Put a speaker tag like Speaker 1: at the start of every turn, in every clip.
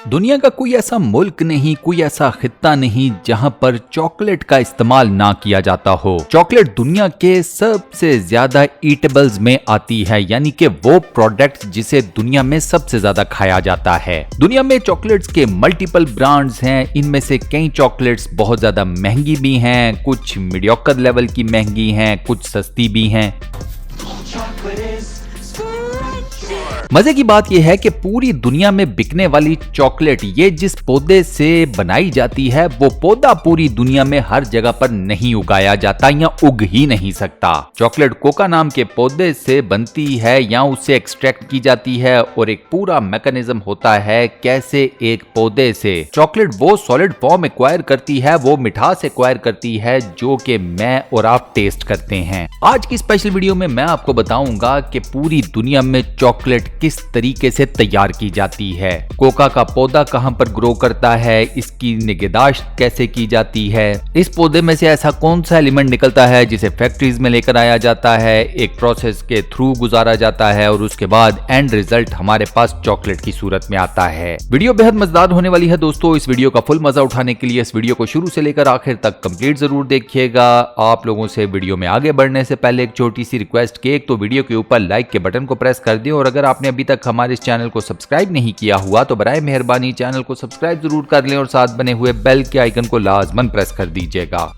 Speaker 1: दुनिया का कोई ऐसा मुल्क नहीं, कोई ऐसा खित्ता नहीं जहां पर चॉकलेट का इस्तेमाल ना किया जाता हो। चॉकलेट दुनिया के सबसे ज्यादा ईटेबल्स में आती है, यानी कि वो प्रोडक्ट जिसे दुनिया में सबसे ज्यादा खाया जाता है। दुनिया में चॉकलेट्स के मल्टीपल ब्रांड्स हैं। इनमें से कई चॉकलेट्स बहुत ज्यादा महंगी भी हैं, कुछ मीडियोकर लेवल की महंगी हैं, कुछ सस्ती भी हैं। मजे की बात यह है कि पूरी दुनिया में बिकने वाली चॉकलेट, ये जिस पौधे से बनाई जाती है, वो पौधा पूरी दुनिया में हर जगह पर नहीं उगाया जाता या उग ही नहीं सकता। चॉकलेट कोका नाम के पौधे से बनती है या उससे एक्सट्रैक्ट की जाती है, और एक पूरा मैकेनिज्म होता है कैसे एक पौधे से चॉकलेट वो सॉलिड फॉर्म एक्वायर करती है, वो मिठास एक्वायर करती है, जो कि मैं और आप टेस्ट करते हैं। आज की स्पेशल वीडियो में मैं आपको बताऊंगा कि पूरी दुनिया में चॉकलेट किस तरीके से तैयार की जाती है, कोका का पौधा कहां पर ग्रो करता है, इसकी निगहदाश्त कैसे की जाती है, इस पौधे में से ऐसा कौन सा एलिमेंट निकलता है जिसे फैक्ट्रीज में लेकर आया जाता है, एक प्रोसेस के थ्रू गुजारा जाता है, और उसके बाद एंड रिजल्ट हमारे पास चॉकलेट की सूरत में आता है। वीडियो बेहद मजेदार होने वाली है दोस्तों। इस वीडियो का फुल मजा उठाने के लिए इस वीडियो को शुरू से लेकर आखिर तक कंप्लीट जरूर देखिएगा। आप लोगों से वीडियो में आगे बढ़ने से पहले एक छोटी सी रिक्वेस्ट कि एक तो वीडियो के ऊपर लाइक के बटन को प्रेस कर दें, और अगर आपने अभी तक हमारे इस चैनल को सब्सक्राइब नहीं किया हुआ तो बराए मेहरबानी चैनल को सब्सक्राइब जरूर कर लें और साथ बने हुए बेल के आइकन को लाजमन प्रेस कर दीजिएगा।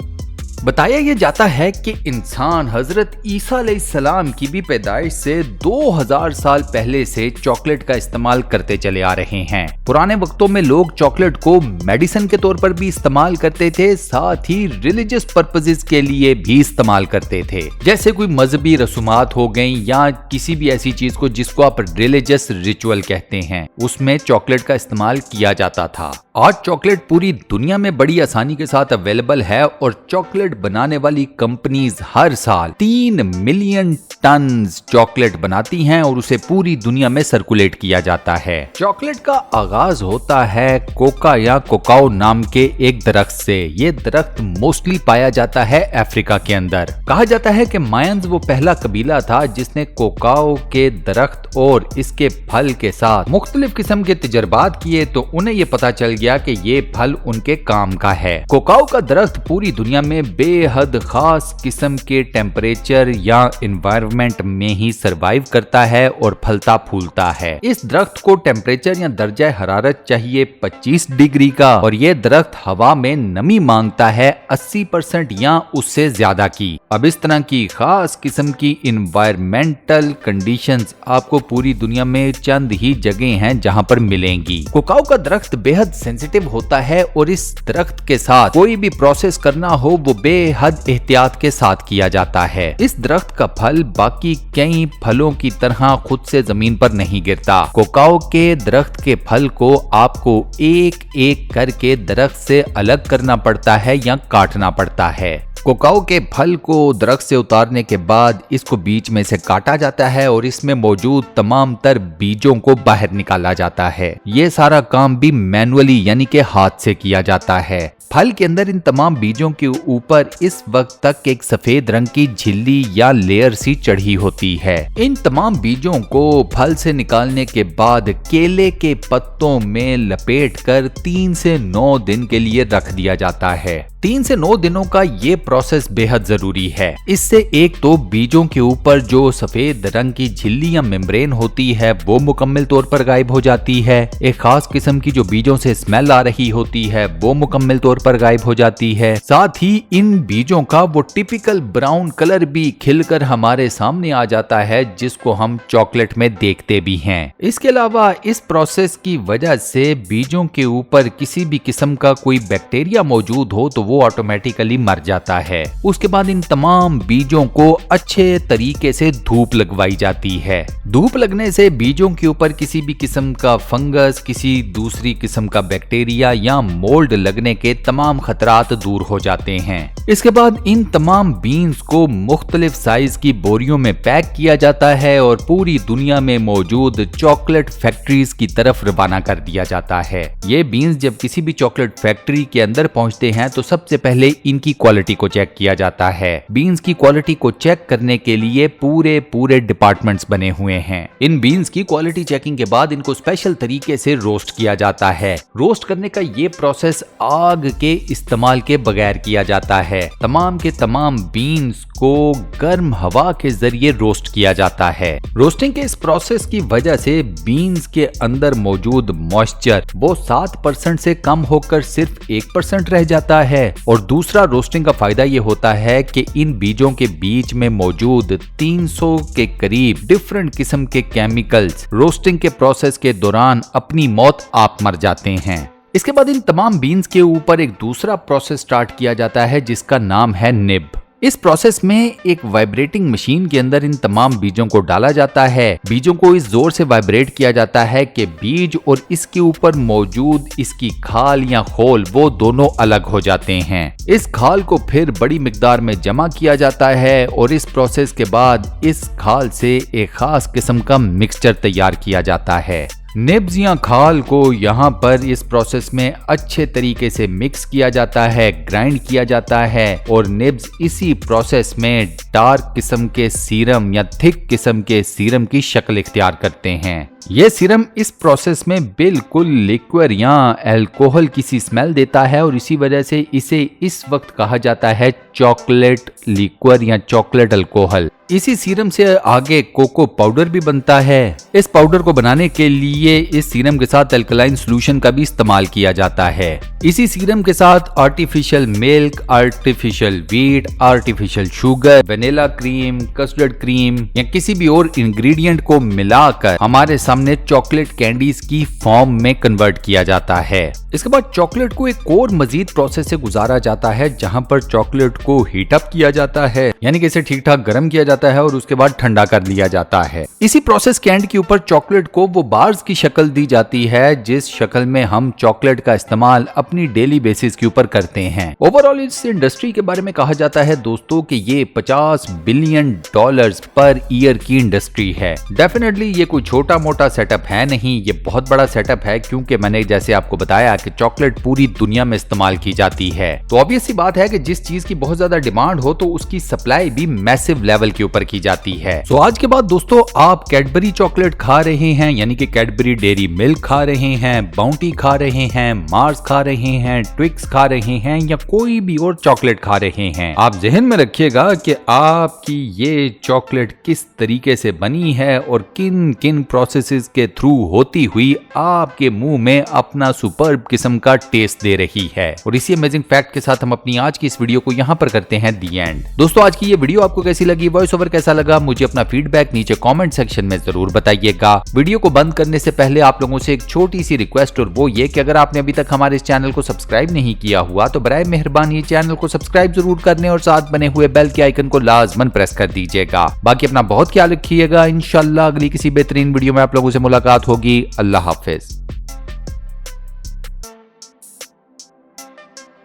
Speaker 1: बताया यह जाता है कि इंसान हजरत ईसा अलैहिस्सलाम की भी पैदाइश से 2000 साल पहले से चॉकलेट का इस्तेमाल करते चले आ रहे हैं। पुराने वक्तों में लोग चॉकलेट को मेडिसिन के तौर पर भी इस्तेमाल करते थे, साथ ही रिलीजियस पर्पसेस के लिए भी इस्तेमाल करते थे, जैसे कोई मजहबी रसूमात हो गई या किसी भी ऐसी चीज को जिसको आप रिलीजियस रिचुअल कहते हैं, उसमें चॉकलेट का इस्तेमाल किया जाता था। आज चॉकलेट पूरी दुनिया में बड़ी आसानी के साथ अवेलेबल है, और चॉकलेट बनाने वाली कंपनीज हर साल 3 मिलियन टन चॉकलेट बनाती हैं और उसे पूरी दुनिया में सर्कुलेट किया जाता है। चॉकलेट का आगाज होता है कोका या कोकाओ नाम के एक दरख्त से। ये दरख्त मोस्टली पाया जाता है अफ्रीका के अंदर। कहा जाता है कि मायंस वो पहला कबीला था जिसने कोकाओ के दरख्त और इसके फल के साथ मुख्तलिफ किस्म के तजर्बात किए, तो उन्हें ये पता चल गया कि ये फल उनके काम का है। कोकाओ का दरख्त पूरी दुनिया में बेहद खास किस्म के टेम्परेचर या एनवायरनमेंट में ही सरवाइव करता है और फलता फूलता है। इस दरख्त को टेम्परेचर या दर्जा हरारत चाहिए 25 डिग्री का, और ये दरख्त हवा में नमी मांगता है 80% या उससे ज्यादा की। अब इस तरह की खास किस्म की एनवायरमेंटल कंडीशंस आपको पूरी दुनिया में चंद ही जगह हैं जहां पर मिलेंगी। कोकाओ का दरख्त बेहद सेंसिटिव होता है, और इस दरख्त के साथ कोई भी प्रोसेस करना हो वो बेहद एहतियात के साथ किया जाता है। इस दरख्त का फल बाकी कई फलों की तरह खुद से जमीन पर नहीं गिरता। कोकाओ के दरख्त के फल को आपको एक एक करके दरख्त से अलग करना पड़ता है या काटना पड़ता है। कोकाओ के फल को दरख्त से उतारने के बाद इसको बीच में से काटा जाता है और इसमें मौजूद तमाम तर बीजों को बाहर निकाला जाता है। ये सारा काम भी मैनुअली यानी कि हाथ से किया जाता है। फल के अंदर इन तमाम बीजों के ऊपर इस वक्त तक एक सफेद रंग की झिल्ली या लेयर सी चढ़ी होती है। इन तमाम बीजों को फल से निकालने के बाद केले के पत्तों में लपेटकर 3 से 9 दिन के लिए रख दिया जाता है। 3 से 9 दिनों का ये प्रोसेस बेहद जरूरी है। इससे एक तो बीजों के ऊपर जो सफेद रंग की झिल्ली या मेम्ब्रेन होती है वो मुकम्मल तौर पर गायब हो जाती है। एक खास किस्म की जो बीजों से स्मेल आ रही होती है वो मुकम्मल तौर पर गायब हो जाती है। साथ ही इन बीजों का वो टिपिकल ब्राउन कलर भी खिलकर हमारे सामने आ जाता है, जिसको हम चॉकलेट में देखते भी हैं। इसके अलावा इस प्रोसेस की वजह से बीजों के ऊपर किसी भी किस्म का कोई बैक्टीरिया मौजूद हो तो वो ऑटोमेटिकली मर जाता है। उसके बाद इन तमाम बीजों को अच्छे तरीके से धूप लगवाई जाती है। धूप लगने से बीजों के ऊपर किसी भी किस्म का फंगस, किसी दूसरी किस्म का बैक्टीरिया या मोल्ड लगने के तमाम खतरात दूर हो जाते हैं। इसके बाद इन तमाम बीन्स को मुख्तलिफ साइज की बोरियों में पैक किया जाता है और पूरी दुनिया में मौजूद चॉकलेट फैक्ट्रीज की तरफ रवाना कर दिया जाता है। ये बीन्स जब किसी भी चॉकलेट फैक्ट्री के अंदर पहुंचते हैं तो सबसे पहले इनकी क्वालिटी को चेक किया जाता है। बीन्स की क्वालिटी को चेक करने के लिए पूरे डिपार्टमेंट्स बने हुए हैं। इन बीन्स की क्वालिटी चेकिंग के बाद इनको स्पेशल तरीके से रोस्ट किया जाता है। रोस्ट करने का ये प्रोसेस आग के इस्तेमाल के बगैर किया जाता है। तमाम के तमाम बीन्स को गर्म हवा के जरिए रोस्ट किया जाता है। रोस्टिंग के इस प्रोसेस की वजह से बीन्स के अंदर मौजूद मॉइस्चर वो 7% से कम होकर सिर्फ 1% रह जाता है। और दूसरा रोस्टिंग का फायदा ये होता है कि इन बीजों के बीच में मौजूद 300 के करीब डिफरेंट किस्म के केमिकल्स रोस्टिंग के प्रोसेस के दौरान अपनी मौत आप मर जाते हैं। इसके बाद इन तमाम बीन्स के ऊपर एक दूसरा प्रोसेस स्टार्ट किया जाता है जिसका नाम है निब। इस प्रोसेस में एक वाइब्रेटिंग मशीन के अंदर इन तमाम बीजों को डाला जाता है। बीजों को इस जोर से वाइब्रेट किया जाता है कि बीज और इसके ऊपर मौजूद इसकी खाल या खोल वो दोनों अलग हो जाते हैं। इस खाल को फिर बड़ी मिकदार में जमा किया जाता है और इस प्रोसेस के बाद इस खाल से एक खास किस्म का मिक्सचर तैयार किया जाता है। निब्स या खाल को यहाँ पर इस प्रोसेस में अच्छे तरीके से मिक्स किया जाता है, ग्राइंड किया जाता है और निब्स इसी प्रोसेस में डार्क किस्म के सीरम या थिक किस्म के सीरम की शक्ल इख्तियार करते हैं। ये सीरम इस प्रोसेस में बिल्कुल लिक्विड या अल्कोहल की सी स्मेल देता है और इसी वजह से इसे इस वक्त कहा जाता है चॉकलेट लिक्विड या चॉकलेट अल्कोहल। इसी सीरम से आगे कोको पाउडर भी बनता है। इस पाउडर को बनाने के लिए इस सीरम के साथ अल्कलाइन सॉल्यूशन का भी इस्तेमाल किया जाता है। इसी सीरम के साथ artificial milk, artificial wheat, artificial sugar, vanilla cream, custard cream या किसी भी और इंग्रेडिएंट को मिलाकर हमारे सामने चॉकलेट कैंडीज की फॉर्म में कन्वर्ट किया जाता है। इसके बाद चॉकलेट को एक और मजीद प्रोसेस से गुजारा जाता है जहां पर चॉकलेट को हीट अप किया जाता है, यानी कि इसे ठीक ठाक गर्म किया जाता है और उसके बाद ठंडा कर लिया जाता है। इसी प्रोसेस के एंड के ऊपर चॉकलेट को वो बार्स की शक्ल दी जाती है जिस शक्ल में हम चॉकलेट का इस्तेमाल अपनी डेली बेसिस के ऊपर करते हैं। ओवरऑल इस इंडस्ट्री के बारे में कहा जाता है दोस्तों कि ये $50 बिलियन पर ईयर की इंडस्ट्री है। डेफिनेटली ये कोई छोटा मोटा सेटअप है नहीं, ये बहुत बड़ा सेटअप है क्योंकि मैंने जैसे आपको बताया कि चॉकलेट पूरी दुनिया में इस्तेमाल की जाती है। तो ऑब्वियस सी बात है कि जिस चीज की बहुत ज्यादा डिमांड हो तो उसकी सप्लाई भी मैसिव लेवल के ऊपर की जाती है। तो आज के बाद दोस्तों आप कैडबरी चॉकलेट खा रहे हैं, यानी कि कैडबरी डेयरी मिल्क खा रहे हैं, बाउंटी खा रहे हैं, मार्स खा रहे हैं, ट्विक्स खा रहे हैं या कोई भी और चॉकलेट खा रहे हैं, आप जहन में रखिएगा कि आपकी ये चॉकलेट किस तरीके से बनी है और किन किन प्रोसेसेस के थ्रू होती हुई आपके मुंह में अपना सुपर्ब किस्म का टेस्ट दे रही है। और इसी अमेजिंग फैक्ट के साथ हम अपनी आज की इस वीडियो को यहाँ पर करते हैं दी एंड। दोस्तों आज की ये वीडियो आपको कैसी लगी, वॉइस ओवर कैसा लगा, मुझे अपना फीडबैक नीचे कमेंट सेक्शन में जरूर बताइएगा। वीडियो को बंद करने से पहले आप लोगों से एक छोटी सी रिक्वेस्ट और वो ये कि अगर आपने अभी तक हमारे इस चैनल को सब्सक्राइब नहीं किया हुआ तो बराए मेहरबानी चैनल को सब्सक्राइब जरूर करने और साथ बने हुए बेल के आइकन को लाजमन प्रेस कर दीजिएगा। बाकी अपना बहुत ख्याल रखिएगा। इंशाल्लाह अगली किसी बेहतरीन वीडियो में आप लोगों से मुलाकात होगी। अल्लाह हाफिज।